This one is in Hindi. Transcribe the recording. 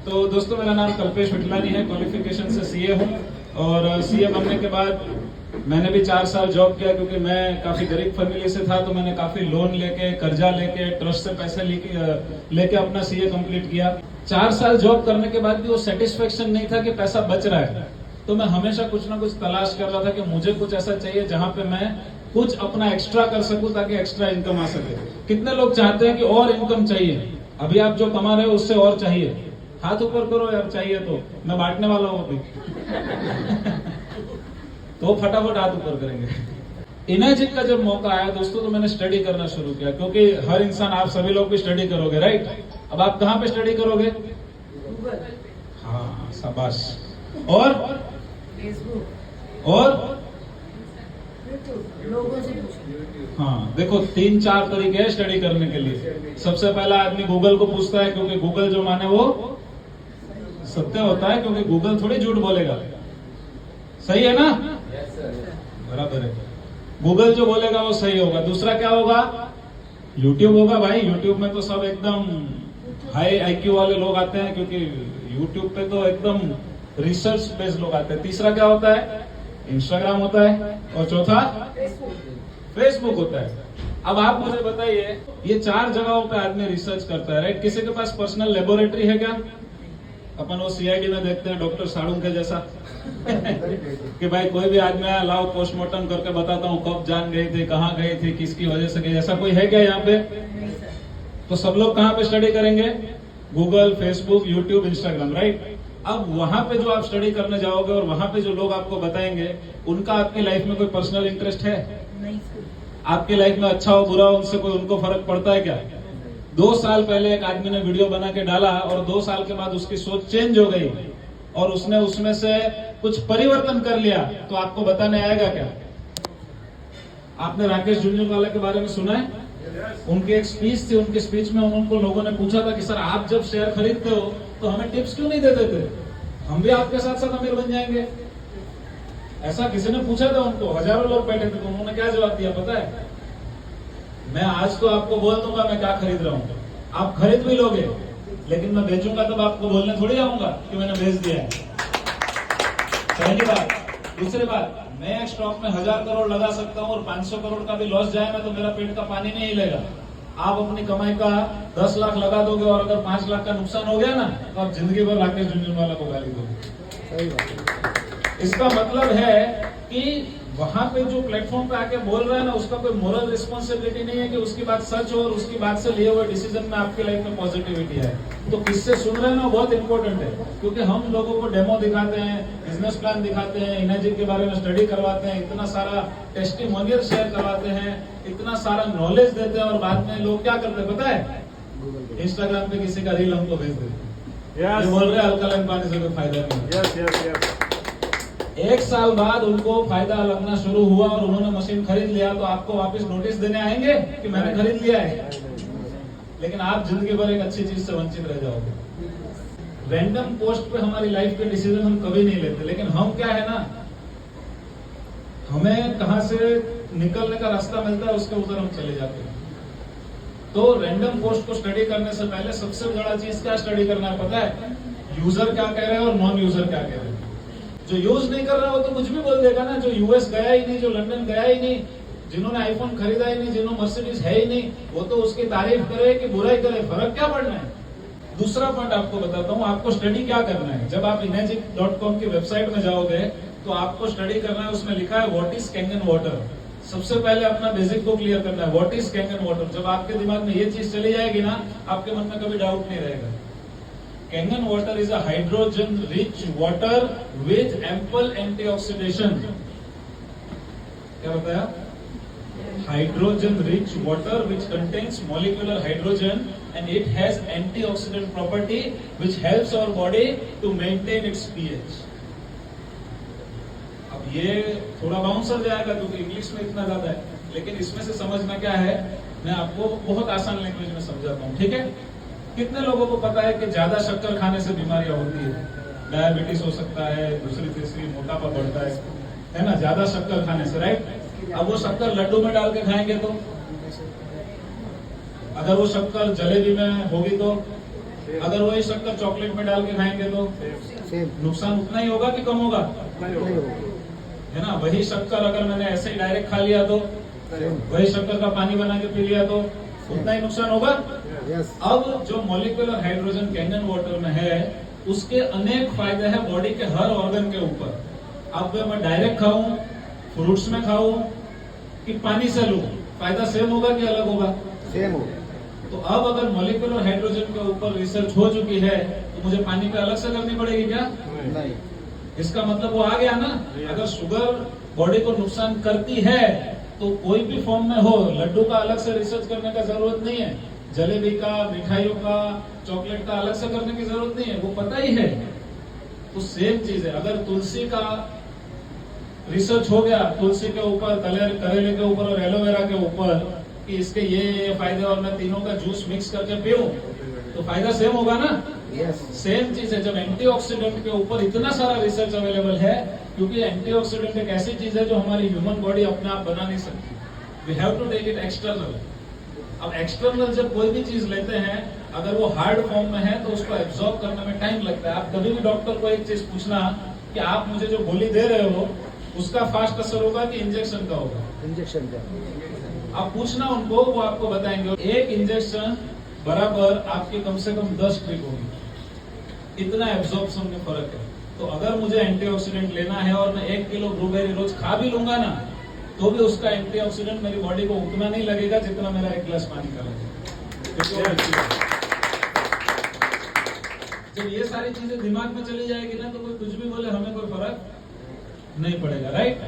तो दोस्तों मेरा नाम कल्पेश विठलानी है, क्वालिफिकेशन से सीए हूँ और सीए बनने के बाद मैंने भी 4 साल जॉब किया क्योंकि मैं काफी गरीब फैमिली से था, तो मैंने काफी लोन लेके, कर्जा लेके, ट्रस्ट से पैसे लेके अपना सीए कंप्लीट किया। 4 साल जॉब करने के बाद भी वो सेटिस्फेक्शन नहीं था कि पैसा बच रहा है, तो मैं हमेशा कुछ ना कुछ तलाश कर रहा था कि मुझे कुछ ऐसा चाहिए जहां पे मैं कुछ अपना एक्स्ट्रा कर सकूं ताकि एक्स्ट्रा इनकम आ सके। कितने लोग चाहते हैं कि और इनकम चाहिए? अभी आप जो कमा रहे हो उससे और चाहिए? हाथ ऊपर करो यार, चाहिए तो मैं बांटने वाला हूं अभी। तो फटाफट हाथ ऊपर करेंगे। इनर्जिक का जब मौका आया दोस्तों, तो मैंने स्टडी करना शुरू किया, क्योंकि हर इंसान, आप सभी लोग भी स्टडी करोगे, राइट? अब आप कहाँ पे स्टडी करोगे? गूगल। हाँ, शाबाश। और फेसबुक और लोगों से पूछो। हाँ, देखो 3-4 तरीके हैं स्टडी करने के लिए। सबसे पहला आदमी गूगल को पूछता है, क्योंकि गूगल जो माने वो सत्य होता है, क्योंकि गूगल थोड़ी झूठ बोलेगा। सही है ना? बराबर है। गूगल जो बोलेगा वो सही होगा। दूसरा क्या होगा? यूट्यूब होगा भाई। यूट्यूब में तो सब एकदम हाई आईक्यू वाले लोग आते हैं, क्योंकि यूट्यूब पे तो एकदम रिसर्च बेस्ड लोग आते हैं। तीसरा क्या होता है? इंस्टाग्राम होता है। और चौथा फेसबुक होता है। अब आप मुझे बताइए, ये 4 जगहों पे आदमी रिसर्च करता है, राइट? किसी के पास पर्सनल लेबोरेटरी है क्या? अपन वो सीआईडी में देखते हैं डॉक्टर साड़ू के जैसा कि भाई कोई भी आदमी आया, लाओ पोस्टमार्टम करके बताता हूँ कब जान गई थी, कहाँ गई थी, किसकी वजह से गई। ऐसा कोई है क्या यहाँ पे? तो सब लोग कहाँ पे स्टडी करेंगे? Google, Facebook, YouTube, Instagram, right? अब वहां पे जो आप स्टडी करने जाओगे और वहां पे जो लोग आपको बताएंगे, उनका आपकी लाइफ में कोई पर्सनल इंटरेस्ट है? नहीं। आपकी लाइफ में अच्छा हो बुरा हो, उनसे कोई उनको फर्क पड़ता है क्या? 2 साल पहले एक आदमी ने वीडियो बना के डाला और 2 साल के बाद उसकी सोच चेंज हो गई और उसने उसमें से कुछ परिवर्तन कर लिया, तो आपको बताने आएगा क्या? आपने राकेश झुनझुनवाला के बारे में सुना है? उनकी एक स्पीच थी, उनकी स्पीच में उनको लोगों ने पूछा था कि सर आप जब शेयर खरीदते हो तो हमें टिप्स क्यों नहीं दे देते? हम भी आपके साथ साथ अमीर बन जाएंगे। ऐसा किसी ने पूछा था उनको, हजारों लोग बैठे थे, तो उन्होंने क्या जवाब दिया पता है? मैं आज तो आपको बोल दूंगा मैं क्या खरीद रहा हूँ, आप खरीद भी लोगे, लेकिन मैं बेचूंगा तब आपको बोलने थोड़ी आऊंगा कि मैंने बेच दिया है। पहली बात। दूसरी बात, मैं स्टॉक में 1000 करोड़ लगा सकता हूँ और 500 करोड़ का भी लॉस जाए ना तो मेरा पेट का पानी नहीं हिलेगा। आप अपनी कमाई का 10 लाख लगा दोगे और अगर 5 लाख का नुकसान हो गया ना, तो आप जिंदगी भर राकेश झुनझुनवाला को गाली दोगे। इसका मतलब है कि वहां पे जो प्लेटफॉर्म पे आके बोल रहा है ना, उसका कोई मोरल रिस्पॉन्सिबिलिटी नहीं है कि उसकी बात सच हो और उसकी बात से लिए हुए डिसीजन में आपकी लाइफ में पॉजिटिविटी है। तो किससे सुन रहे हैं ना, बहुत इंपॉर्टेंट है, क्योंकि हम लोगों को डेमो दिखाते हैं, बिजनेस प्लान दिखाते हैं, इनर्जी के बारे में स्टडी करवाते हैं, इतना सारा टेस्टिमोनियल शेयर करवाते हैं, इतना सारा नॉलेज देते हैं, और बाद में लोग क्या करते हैं पता है? इंस्टाग्राम पे किसी का रील हमको भेज देते हैं, ये बोल रहे हैं अल्कलाइन पानी से कोई फायदा नहीं। 1 साल बाद उनको फायदा लगना शुरू हुआ और उन्होंने मशीन खरीद लिया, तो आपको वापस नोटिस देने आएंगे कि मैंने खरीद लिया है, लेकिन आप जिंदगी भर एक अच्छी चीज से वंचित रह जाओगे। रैंडम पोस्ट पे हमारी लाइफ के डिसीजन हम कभी नहीं लेते, लेकिन हम क्या है ना, हमें कहां से निकलने का रास्ता मिलता है उसके उधर हम चले जाते हैं। तो रैंडम पोस्ट को स्टडी करने से पहले सबसे बड़ा चीज क्या स्टडी करना है पता है? यूजर क्या कह रहे हैं और नॉन यूजर क्या कह रहे हैं। जो यूज नहीं कर रहा हो तो कुछ भी बोल देगा ना, जो यूएस गया ही नहीं, जो लंदन गया ही नहीं, जिन्होंने आईफोन खरीदा ही नहीं, जिन्होंने मर्सिडीज है ही नहीं, वो तो उसकी तारीफ करे कि बुराई करे, फर्क क्या पड़ना है। दूसरा पॉइंट आपको बताता हूँ, आपको स्टडी क्या करना है। जब आप inergic.com की वेबसाइट में जाओगे तो आपको स्टडी करना है, उसमें लिखा है व्हाट इज कैंगन वाटर। सबसे पहले अपना बेसिक को क्लियर करना है, व्हाट इज कैंगन वाटर। जब आपके दिमाग में ये चीज चली जाएगी ना, आपके मन में कभी डाउट नहीं रहेगा। Kangen water is a hydrogen-rich water with ample antioxidation. क्या बताया? Hydrogen-rich water which contains molecular hydrogen and it has antioxidant property which helps our body to maintain its pH. अब ये थोड़ा बाउंसर जाएगा क्योंकि इंग्लिश में इतना ज्यादा है, लेकिन इसमें से समझना क्या है, मैं आपको बहुत आसान लैंग्वेज में समझाता हूँ, ठीक है? कितने लोगों को पता है कि ज्यादा शक्कर खाने से बीमारियां होती है? डायबिटीज हो सकता है, दूसरी तीसरी मोटापा बढ़ता है ना, ज्यादा शक्कर खाने से, राइट? अब वो शक्कर लड्डू में डाल के खाएंगे तो, अगर वो शक्कर जलेबी में होगी तो अगर वही शक्कर चॉकलेट में डाल के खाएंगे तो सेम नुकसान उतना ही होगा कि कम होगा? नहीं होगा है ना? वही शक्कर अगर मैंने ऐसे ही डायरेक्ट खा लिया तो, वही शक्कर का पानी बना के पी लिया तो उतना ही नुकसान होगा। यस अब जो मॉलिक्यूलर हाइड्रोजन कैनन वाटर में है उसके अनेक फायदे हैं बॉडी के हर ऑर्गन के ऊपर। अब मैं डायरेक्ट खाऊं, फ्रूट्स में खाऊं कि पानी से लूं, फायदा सेम होगा कि अलग होगा? सेम होगा तो अब अगर मॉलिक्यूलर हाइड्रोजन के ऊपर रिसर्च हो चुकी है तो मुझे पानी पे अलग से करनी पड़ेगी क्या? नहीं इसका मतलब वो आ गया ना। अगर शुगर बॉडी को नुकसान करती है तो कोई भी फॉर्म में हो, लड्डू का अलग से रिसर्च करने का जरूरत नहीं है, जलेबी का, मिठाइयों का, चॉकलेट का अलग से करने की जरूरत नहीं है, वो पता ही है। तो सेम चीज है, अगर तुलसी का रिसर्च हो गया, तुलसी के ऊपर, करेले के ऊपर और एलोवेरा के ऊपर कि इसके ये फायदे और मैं तीनों का जूस मिक्स करके पीऊं तो फायदा सेम होगा ना। यस सेम चीज है जब एंटीऑक्सीडेंट के ऊपर इतना सारा रिसर्च अवेलेबल है, क्योंकि एंटीऑक्सीडेंट एक ऐसी चीज है जो हमारी ह्यूमन बॉडी अपने आप बना नहीं सकती। We have to take it external. अब एक्सटर्नल जब कोई भी चीज लेते हैं, अगर वो हार्ड फॉर्म में है तो उसको एब्जॉर्ब करने में टाइम लगता है। आप कभी भी डॉक्टर को एक चीज पूछना कि आप मुझे जो गोली दे रहे हो उसका फास्ट असर होगा कि इंजेक्शन का होगा, इंजेक्शन का आप पूछना उनको, वो आपको बताएंगे। एक इंजेक्शन बराबर आपके कम से कम 10 ट्रिप होगी, इतना एब्जॉर्प्शन में फर्क है। तो अगर मुझे एंटीऑक्सीडेंट लेना है और मैं 1 किलो ब्लूबेरी रोज खा भी लूंगा ना तो भी उसका एंटीऑक्सीडेंट मेरी बॉडी को उतना नहीं लगेगा जितना मेरा 1 गिलास पानी का लगेगा। जब ये सारी चीजें दिमाग में चली जाएगी ना तो कोई कुछ भी बोले हमें कोई फर्क नहीं पड़ेगा, राइट?